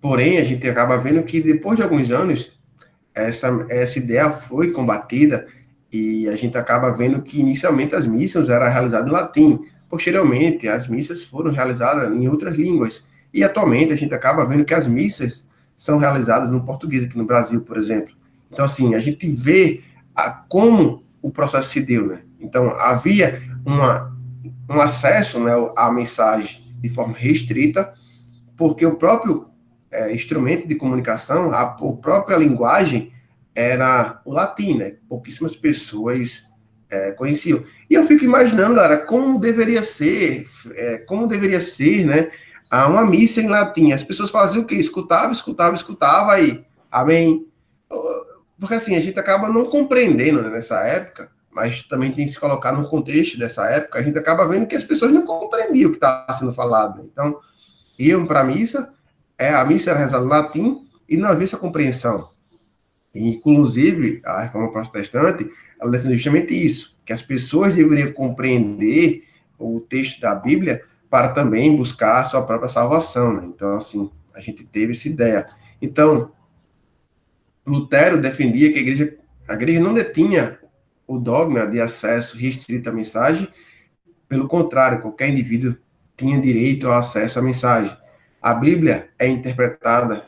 Porém, a gente acaba vendo que depois de alguns anos, essa ideia foi combatida e a gente acaba vendo que inicialmente as missas eram realizadas em latim, posteriormente as missas foram realizadas em outras línguas e atualmente a gente acaba vendo que as missas são realizadas no português aqui no Brasil, por exemplo. Então, assim, a gente vê como o processo se deu, né? Então, havia um acesso, né, à mensagem de forma restrita, porque o próprio instrumento de comunicação, a própria linguagem era o latim, né? Pouquíssimas pessoas conheciam. E eu fico imaginando, galera, como deveria ser, né? Uma missa em latim. As pessoas faziam o quê? Escutava aí. Amém. Porque assim, a gente acaba não compreendendo, né, nessa época, mas também tem que se colocar no contexto dessa época, a gente acaba vendo que as pessoas não compreendiam o que estava sendo falado. Né? Então, iam para a missa era rezada em latim e não havia essa compreensão. Inclusive, a reforma protestante, ela defendeu justamente isso, que as pessoas deveriam compreender o texto da Bíblia para também buscar a sua própria salvação. Né? Então, assim, a gente teve essa ideia. Então, Lutero defendia que a igreja não detinha o dogma de acesso restrito à mensagem, pelo contrário, qualquer indivíduo tinha direito ao acesso à mensagem. A Bíblia é interpretada,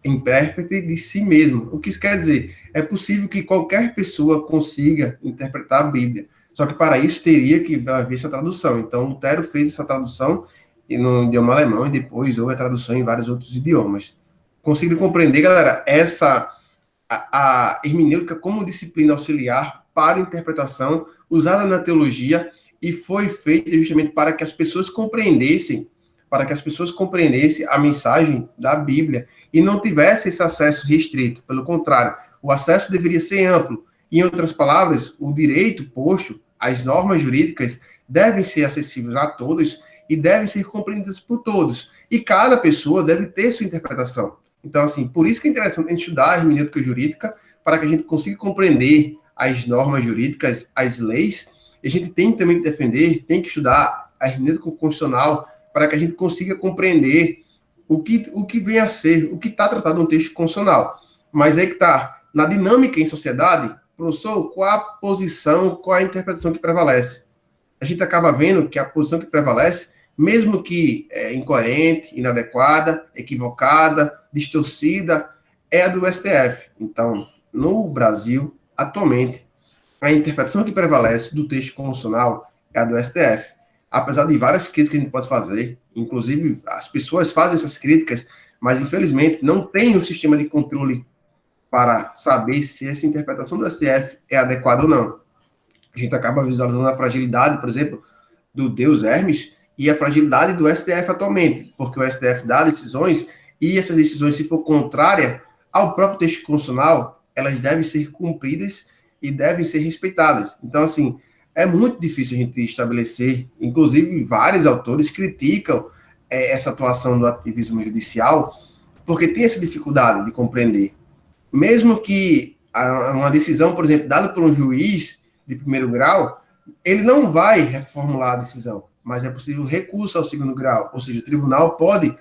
intérprete de si mesmo. O que isso quer dizer? É possível que qualquer pessoa consiga interpretar a Bíblia, só que para isso teria que haver essa tradução. Então, Lutero fez essa tradução no idioma alemão e depois houve a tradução em vários outros idiomas. Conseguiram compreender, galera, a hermenêutica como disciplina auxiliar para interpretação usada na teologia e foi feita justamente para que as pessoas compreendessem a mensagem da Bíblia e não tivesse esse acesso restrito. Pelo contrário, o acesso deveria ser amplo. Em outras palavras, o direito posto, as normas jurídicas devem ser acessíveis a todos e devem ser compreendidas por todos. E cada pessoa deve ter sua interpretação. Então, assim, por isso que é interessante a gente estudar a hermenêutica jurídica, para que a gente consiga compreender as normas jurídicas, as leis, e a gente tem também que defender, tem que estudar a hermenêutica constitucional, para que a gente consiga compreender o que vem a ser, o que está tratado no texto constitucional. Mas aí que está, na dinâmica em sociedade, professor, qual a posição, qual a interpretação que prevalece? A gente acaba vendo que a posição que prevalece, mesmo que incoerente, inadequada, equivocada, distorcida, é a do STF. Então, no Brasil, atualmente, a interpretação que prevalece do texto constitucional é a do STF. Apesar de várias críticas que a gente pode fazer, inclusive as pessoas fazem essas críticas, mas infelizmente não tem um sistema de controle para saber se essa interpretação do STF é adequada ou não. A gente acaba visualizando a fragilidade, por exemplo, do Deus Hermes e a fragilidade do STF atualmente, porque o STF dá decisões e essas decisões, se for contrária ao próprio texto constitucional, elas devem ser cumpridas e devem ser respeitadas. Então, assim, é muito difícil a gente estabelecer, inclusive vários autores criticam essa atuação do ativismo judicial, porque tem essa dificuldade de compreender. Mesmo que uma decisão, por exemplo, dada por um juiz de primeiro grau, ele não vai reformular a decisão, mas é possível recurso ao segundo grau, ou seja, o tribunal pode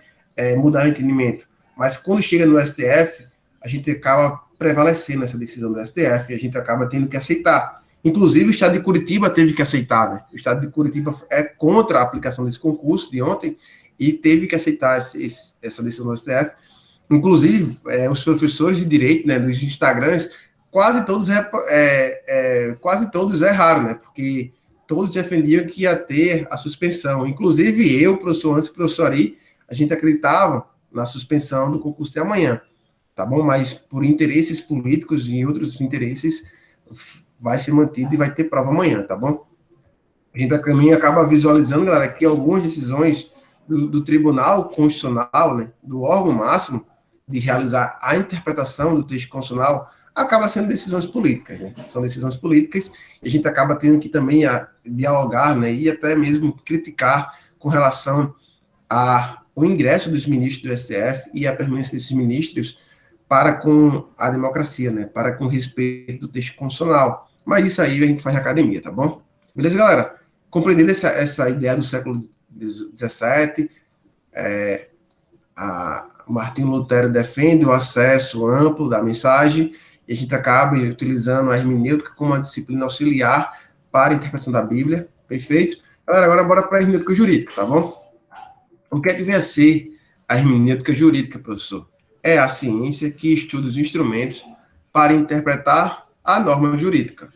mudar o entendimento. Mas quando chega no STF, a gente acaba prevalecendo essa decisão do STF e a gente acaba tendo que aceitar. Inclusive, o Estado de Curitiba teve que aceitar, né? O Estado de Curitiba é contra a aplicação desse concurso de ontem e teve que aceitar essa decisão do STF. Inclusive, os professores de direito, né, dos Instagrams, quase todos erraram, né? Porque todos defendiam que ia ter a suspensão. Inclusive eu, professor antes, professor Ari, a gente acreditava na suspensão do concurso de amanhã, tá bom? Mas por interesses políticos e outros interesses, vai ser mantido e vai ter prova amanhã, tá bom? A gente também acaba visualizando, galera, que algumas decisões do Tribunal Constitucional, né, do órgão máximo de realizar a interpretação do texto constitucional, acaba sendo decisões políticas, né? São decisões políticas e a gente acaba tendo que também dialogar, né, e até mesmo criticar com relação ao ingresso dos ministros do STF e a permanência desses ministros para com a democracia, né, para com respeito do texto constitucional. Mas isso aí a gente faz na academia, tá bom? Beleza, galera? Compreendendo essa ideia do século XVII, o Martinho Lutero defende o acesso amplo da mensagem, e a gente acaba utilizando a hermenêutica como uma disciplina auxiliar para a interpretação da Bíblia, perfeito? Galera, agora bora para a hermenêutica jurídica, tá bom? O que é que vem a ser a hermenêutica jurídica, professor? É a ciência que estuda os instrumentos para interpretar a norma jurídica.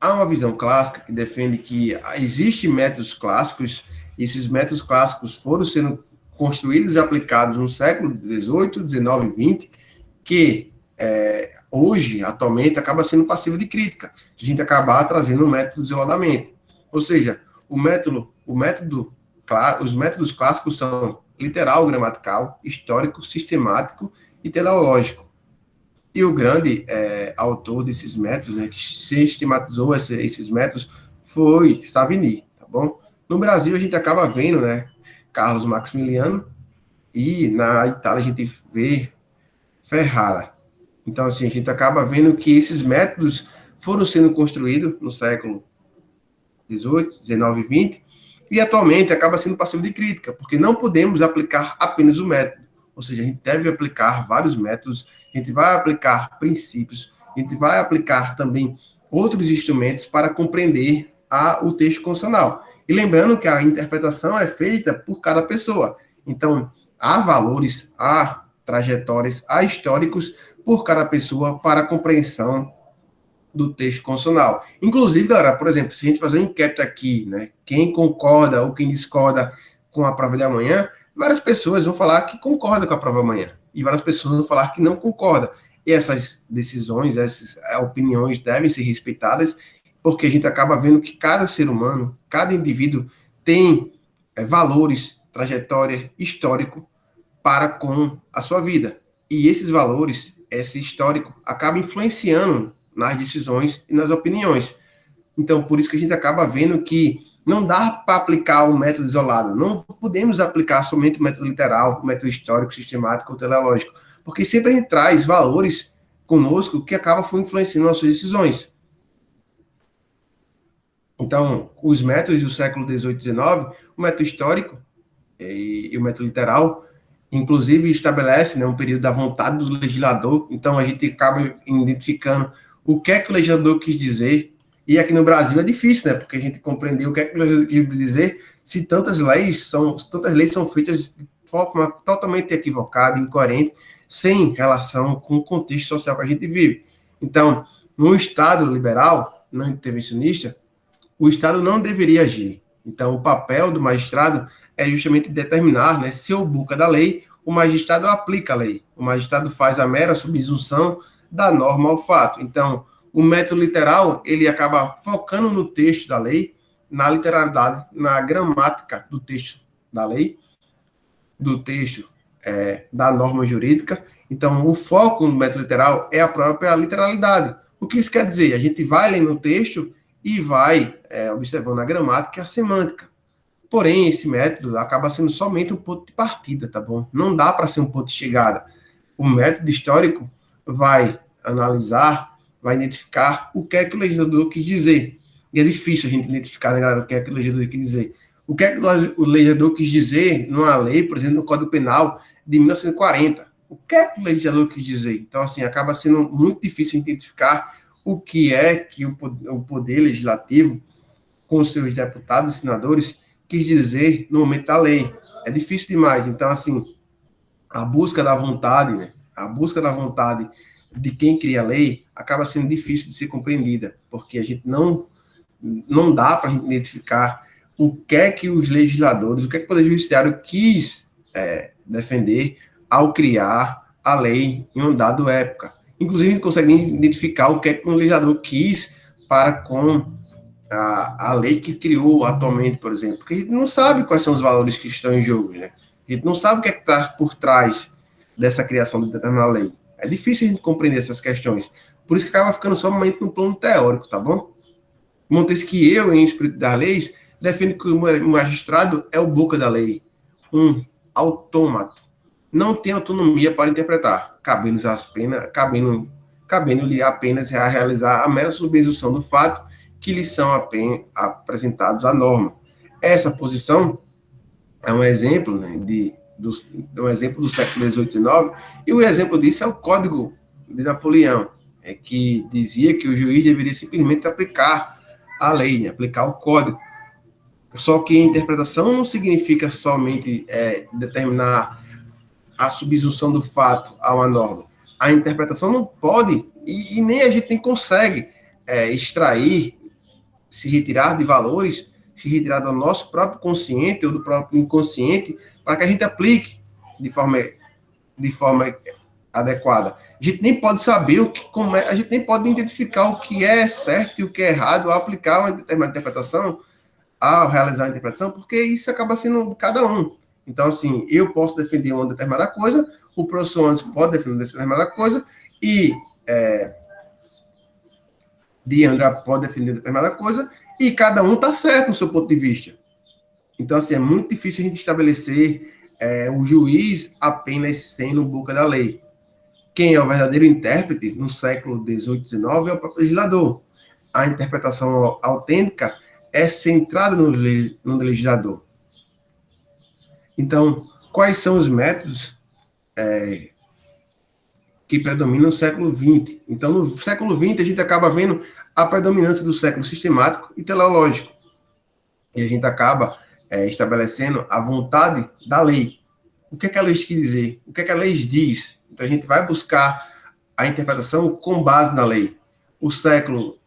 Há uma visão clássica que defende que existem métodos clássicos, e esses métodos clássicos foram sendo construídos e aplicados no século XVIII, XIX e XX, que hoje, atualmente, acaba sendo passivo de crítica, se a gente acabar trazendo um método isoladamente. Ou seja, os métodos clássicos são literal, gramatical, histórico, sistemático e teleológico. E o grande autor desses métodos, né, que sistematizou esses métodos, foi Savigny, tá bom? No Brasil, a gente acaba vendo, né, Carlos Maximiliano, e na Itália a gente vê Ferrara. Então, assim, a gente acaba vendo que esses métodos foram sendo construídos no século XVIII, XIX e XX, e atualmente acaba sendo passivo de crítica, porque não podemos aplicar apenas o método. Ou seja, a gente deve aplicar vários métodos, a gente vai aplicar princípios, a gente vai aplicar também outros instrumentos para compreender o texto constitucional. E lembrando que a interpretação é feita por cada pessoa. Então, há valores, há trajetórias, há históricos por cada pessoa para a compreensão do texto constitucional. Inclusive, galera, por exemplo, se a gente fazer uma enquete aqui, né, quem concorda ou quem discorda com a prova de amanhã, várias pessoas vão falar que concorda com a prova de amanhã, e várias pessoas vão falar que não concorda. E essas decisões, essas opiniões devem ser respeitadas, porque a gente acaba vendo que cada ser humano, cada indivíduo tem valores, trajetória, histórico para com a sua vida. E esses valores, esse histórico, acaba influenciando nas decisões e nas opiniões. Então, por isso que a gente acaba vendo que não dá para aplicar um método isolado. Não podemos aplicar somente o método literal, o método histórico, sistemático ou teleológico, porque sempre a gente traz valores conosco que acabam influenciando nossas decisões. Então, os métodos do século XVIII e XIX, o método histórico e o método literal, inclusive estabelece, né, um período da vontade do legislador. Então, a gente acaba identificando o que é que o legislador quis dizer. E aqui no Brasil é difícil, né? Porque a gente compreendeu o que é que o legislador quis dizer se tantas leis são feitas de forma totalmente equivocada, incoerente, sem relação com o contexto social que a gente vive. Então, no Estado liberal, não intervencionista, o Estado não deveria agir. Então, o papel do magistrado é justamente determinar, né, se obuca da lei, o magistrado aplica a lei. O magistrado faz a mera subsunção da norma ao fato. Então, o método literal, ele acaba focando no texto da lei, na literalidade, na gramática do texto da lei, do texto da norma jurídica. Então, o foco no método literal é a própria literalidade. O que isso quer dizer? A gente vai lendo o texto e vai observando a gramática e a semântica. Porém, esse método acaba sendo somente um ponto de partida, tá bom? Não dá para ser um ponto de chegada. O método histórico vai analisar, vai identificar o que é que o legislador quis dizer. E é difícil a gente identificar, né, galera, o que é que o legislador quis dizer. O que é que o legislador quis dizer numa lei, por exemplo, no Código Penal de 1940? O que é que o legislador quis dizer? Então, assim, acaba sendo muito difícil identificar o que é que o poder legislativo, com seus deputados e senadores, quis dizer no momento da lei. É difícil demais. Então, assim, a busca da vontade, né? A busca da vontade de quem cria a lei acaba sendo difícil de ser compreendida, porque a gente não dá para a gente identificar o que é que os legisladores, o que é que o Poder Judiciário quis defender ao criar a lei em uma dada época. Inclusive, a gente consegue identificar o que é que o legislador quis para com a lei que criou atualmente, por exemplo, porque a gente não sabe quais são os valores que estão em jogo, né? A gente não sabe o que é que está por trás dessa criação de determinada lei. É difícil a gente compreender essas questões. Por isso que acaba ficando somente no plano teórico, tá bom? Montesquieu, em Espírito das Leis, defende que o magistrado é o boca da lei, um autômato. Não tem autonomia para interpretar, cabendo-lhe apenas a realizar a mera subsunção do fato que lhe são apresentados à norma. Essa posição é um exemplo, né, do exemplo do século XVIII e XIX, e o exemplo disso é o Código de Napoleão, que dizia que o juiz deveria simplesmente aplicar a lei, né, aplicar o código. Só que a interpretação não significa somente determinar a subsunção do fato a uma norma. A interpretação não pode, e nem a gente nem consegue extrair, se retirar de valores, se retirar do nosso próprio consciente ou do próprio inconsciente, para que a gente aplique de forma adequada. A gente nem pode saber a gente nem pode identificar o que é certo e o que é errado ao aplicar uma determinada interpretação, ao realizar a interpretação, porque isso acaba sendo de cada um. Então, assim, eu posso defender uma determinada coisa, o professor Anderson pode defender uma determinada coisa, e Diandra pode defender determinada coisa, e cada um está certo no seu ponto de vista. Então, assim, é muito difícil a gente estabelecer o juiz apenas sendo boca da lei. Quem é o verdadeiro intérprete no século XVIII e XIX é o próprio legislador. A interpretação autêntica é centrada no legislador. Então, quais são os métodos que predominam no século XX? Então, no século XX, a gente acaba vendo a predominância do século sistemático e teleológico. E a gente acaba estabelecendo a vontade da lei. O que é que a lei quer dizer? O que é que a lei diz? Então, a gente vai buscar a interpretação com base na lei. O século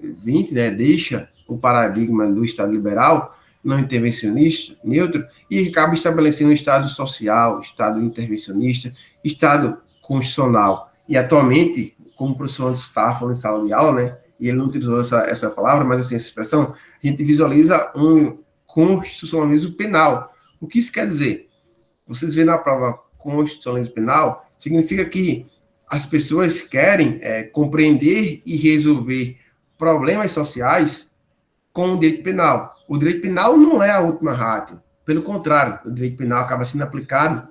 XX deixa o paradigma do Estado liberal, não intervencionista, neutro, e acaba estabelecendo um Estado social, Estado intervencionista, Estado constitucional. E, atualmente, como o professor Anderson estava falando em sala de aula, né, e ele não utilizou essa palavra, mas assim, essa expressão, a gente visualiza um constitucionalismo penal. O que isso quer dizer? Vocês vêem na prova constitucionalismo penal, significa que as pessoas querem compreender e resolver problemas sociais com o direito penal. O direito penal não é a última ratio. Pelo contrário, o direito penal acaba sendo aplicado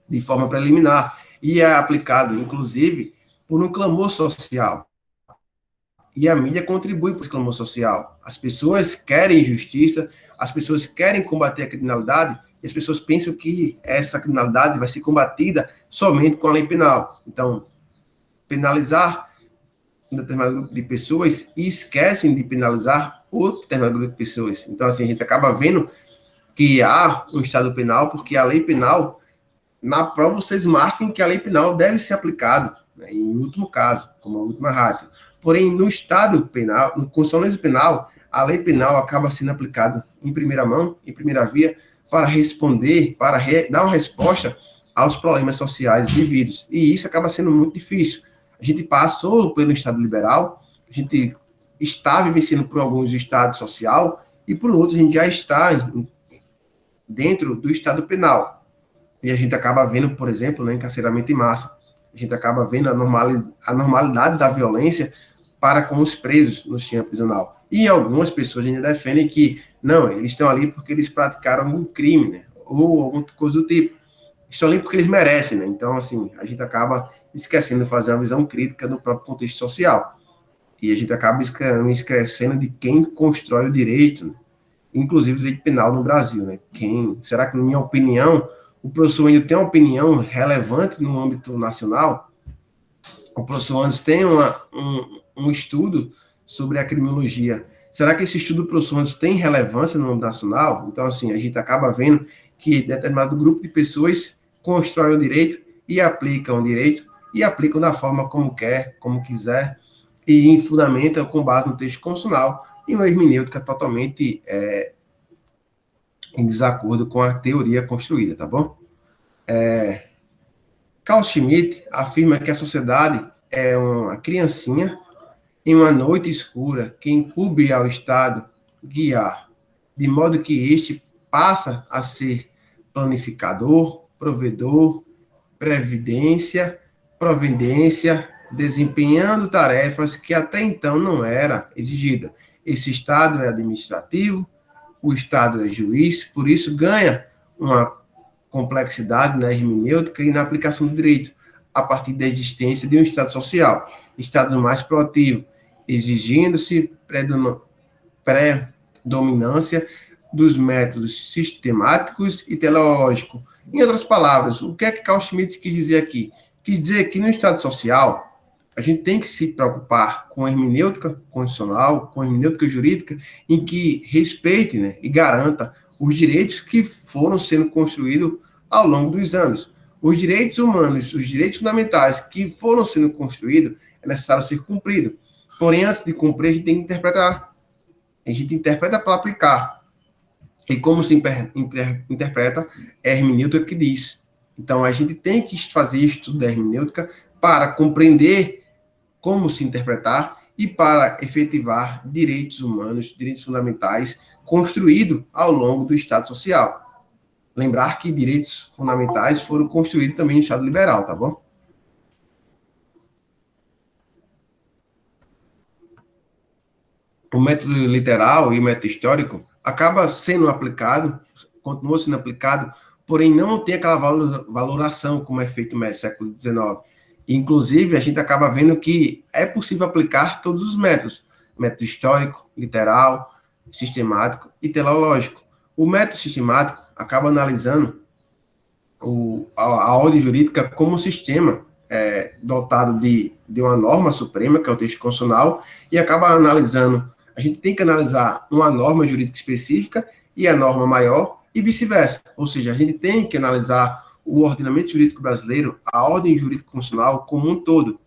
de forma preliminar e é aplicado, inclusive, por um clamor social. E a mídia contribui para esse clamor social. As pessoas querem justiça, as pessoas querem combater a criminalidade, e as pessoas pensam que essa criminalidade vai ser combatida somente com a lei penal. Então, penalizar um determinado grupo de pessoas e esquecem de penalizar outro determinado grupo de pessoas. Então, assim, a gente acaba vendo que há um Estado penal, porque a lei penal, na prova, vocês marquem que a lei penal deve ser aplicada, né, em último caso, como a última ratio. Porém, no Estado penal, no constitucionalismo penal, a lei penal acaba sendo aplicada em primeira mão, em primeira via, para responder, para dar uma resposta aos problemas sociais vividos. E isso acaba sendo muito difícil. A gente passou pelo Estado liberal, a gente está vivenciando por alguns o Estado social, e por outros a gente já está dentro do Estado penal. E a gente acaba vendo, por exemplo, né, encarceramento em massa. A gente acaba vendo a normalidade da violência para com os presos no sistema prisional. E algumas pessoas ainda defendem que, não, eles estão ali porque eles praticaram algum crime, né? Ou alguma coisa do tipo. Estão ali porque eles merecem, né? Então, assim, a gente acaba esquecendo de fazer uma visão crítica do próprio contexto social. E a gente acaba esquecendo de quem constrói o direito, né? Inclusive o direito penal no Brasil, né? Será que, na minha opinião, o professor ainda tem uma opinião relevante no âmbito nacional? O professor Anderson tem um estudo sobre a criminologia. Será que esse estudo do professor Anderson tem relevância no âmbito nacional? Então, assim, a gente acaba vendo que determinado grupo de pessoas constrói o direito e aplicam o direito e aplicam da forma como quer, como quiser, e fundamenta com base no texto constitucional e uma hermenêutica totalmente em desacordo com a teoria construída, tá bom? Carl Schmitt afirma que a sociedade é uma criancinha em uma noite escura que incumbe ao Estado guiar, de modo que este passa a ser planificador, provedor, providência, desempenhando tarefas que até então não era exigida. Esse Estado é administrativo, o Estado é juiz, por isso ganha uma complexidade na hermenêutica e na aplicação do direito, a partir da existência de um Estado social, Estado mais proativo, exigindo-se predominância dos métodos sistemáticos e teleológicos. Em outras palavras, o que é que Carl Schmitt quis dizer aqui? Quis dizer que no Estado social, a gente tem que se preocupar com a hermenêutica constitucional, com a hermenêutica jurídica, em que respeite, né, e garanta os direitos que foram sendo construídos ao longo dos anos. Os direitos humanos, os direitos fundamentais que foram sendo construídos, é necessário ser cumprido. Porém, antes de cumprir, a gente tem que interpretar. A gente interpreta para aplicar. E como se interpreta, é a hermenêutica que diz. Então, a gente tem que fazer estudo da hermenêutica para compreender como se interpretar e para efetivar direitos humanos, direitos fundamentais, construídos ao longo do Estado Social. Lembrar que direitos fundamentais foram construídos também no Estado Liberal, tá bom? O método literal e o método histórico acaba sendo aplicado, continua sendo aplicado, porém não tem aquela valoração como é feito no século XIX. Inclusive, a gente acaba vendo que é possível aplicar todos os métodos, método histórico, literal, sistemático e teleológico. O método sistemático acaba analisando a ordem jurídica como um sistema dotado de uma norma suprema, que é o texto constitucional, e acaba analisando. A gente tem que analisar uma norma jurídica específica e a norma maior, e vice-versa. Ou seja, a gente tem que analisar o ordenamento jurídico brasileiro, a ordem jurídica constitucional como um todo.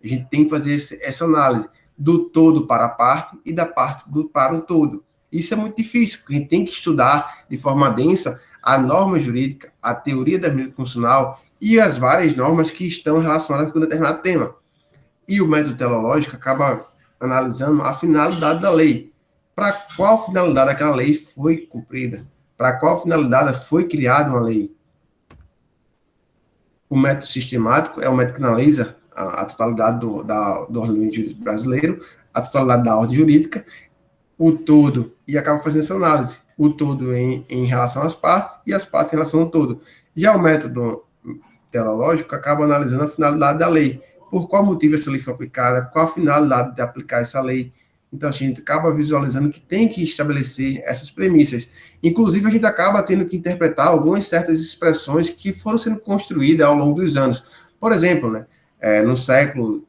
A gente tem que fazer essa análise do todo para a parte e da parte para o todo. Isso é muito difícil, porque a gente tem que estudar de forma densa a norma jurídica, a teoria da hermenêutica constitucional e as várias normas que estão relacionadas com um determinado tema. E o método teleológico acaba analisando a finalidade da lei. Para qual finalidade aquela lei foi cumprida? Para qual finalidade foi criada uma lei? O método sistemático é o método que analisa a totalidade do ordenamento jurídico brasileiro, a totalidade da ordem jurídica, o todo, e acaba fazendo essa análise, o todo em relação às partes e as partes em relação ao todo. Já o método teleológico acaba analisando a finalidade da lei, por qual motivo essa lei foi aplicada, qual a finalidade de aplicar essa lei. Então, a gente acaba visualizando que tem que estabelecer essas premissas. Inclusive, a gente acaba tendo que interpretar algumas certas expressões que foram sendo construídas ao longo dos anos. Por exemplo, né, no século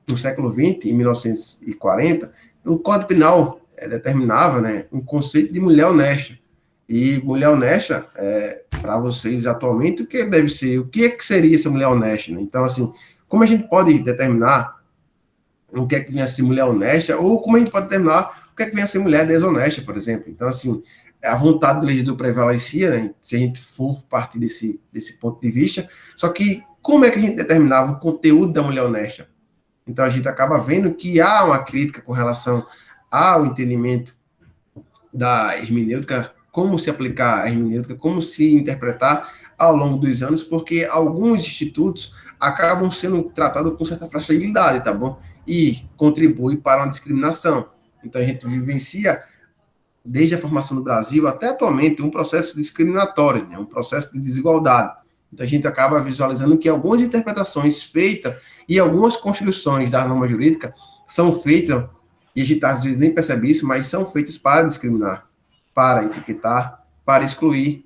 XX, em 1940, o Código Penal determinava, né, um conceito de mulher honesta. E mulher honesta, para vocês atualmente, o que deve ser? O que seria essa mulher honesta? Né? Então, assim, como a gente pode determinar o que é que vem a ser mulher honesta, ou como a gente pode determinar o que é que vem a ser mulher desonesta, por exemplo. Então, assim, a vontade do legislador prevalecia, né, se a gente for partir desse ponto de vista, só que como é que a gente determinava o conteúdo da mulher honesta? Então, a gente acaba vendo que há uma crítica com relação ao entendimento da hermenêutica, como se aplicar a hermenêutica, como se interpretar ao longo dos anos, porque alguns institutos acabam sendo tratados com certa fragilidade, tá bom? E contribui para uma discriminação. Então, a gente vivencia, desde a formação do Brasil até atualmente, um processo discriminatório, né? Um processo de desigualdade. Então, a gente acaba visualizando que algumas interpretações feitas e algumas construções da norma jurídica são feitas, e a gente às vezes nem percebe isso, mas são feitas para discriminar, para etiquetar, para excluir.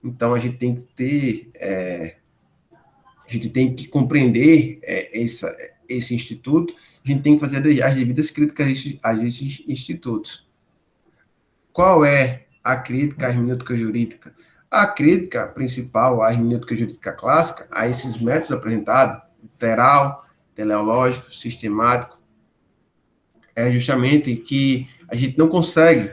Então, a gente tem que ter, a gente tem que compreender esse instituto, a gente tem que fazer as devidas críticas a esses institutos. Qual é a crítica à hermenêutica jurídica? A crítica principal à hermenêutica jurídica clássica, a esses métodos apresentados, literal, teleológico, sistemático, é justamente que a gente não consegue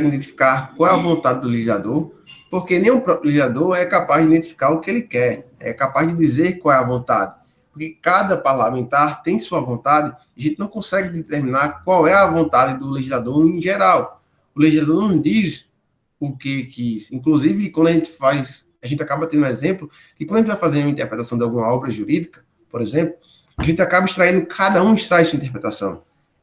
identificar qual é a vontade do legislador, porque nenhum legislador é capaz de identificar o que ele quer, é capaz de dizer qual é a vontade. Porque cada parlamentar tem sua vontade, a gente não consegue determinar qual é a vontade do legislador em geral. O legislador não diz o que quis. Inclusive, quando a gente acaba tendo um exemplo, que quando a gente vai fazer uma interpretação de alguma obra jurídica, por exemplo, a gente acaba extraindo, cada um extrai sua interpretação.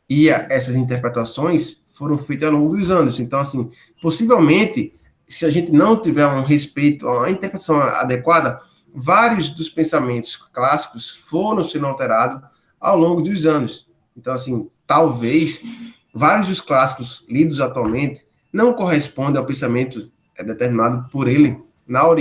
E essas interpretações foram feitas ao longo dos anos. Então, assim, possivelmente, se a gente não tiver um respeito à interpretação adequada, vários dos pensamentos clássicos foram sendo alterados ao longo dos anos. Então, assim, talvez vários dos clássicos lidos atualmente não correspondem ao pensamento determinado por ele na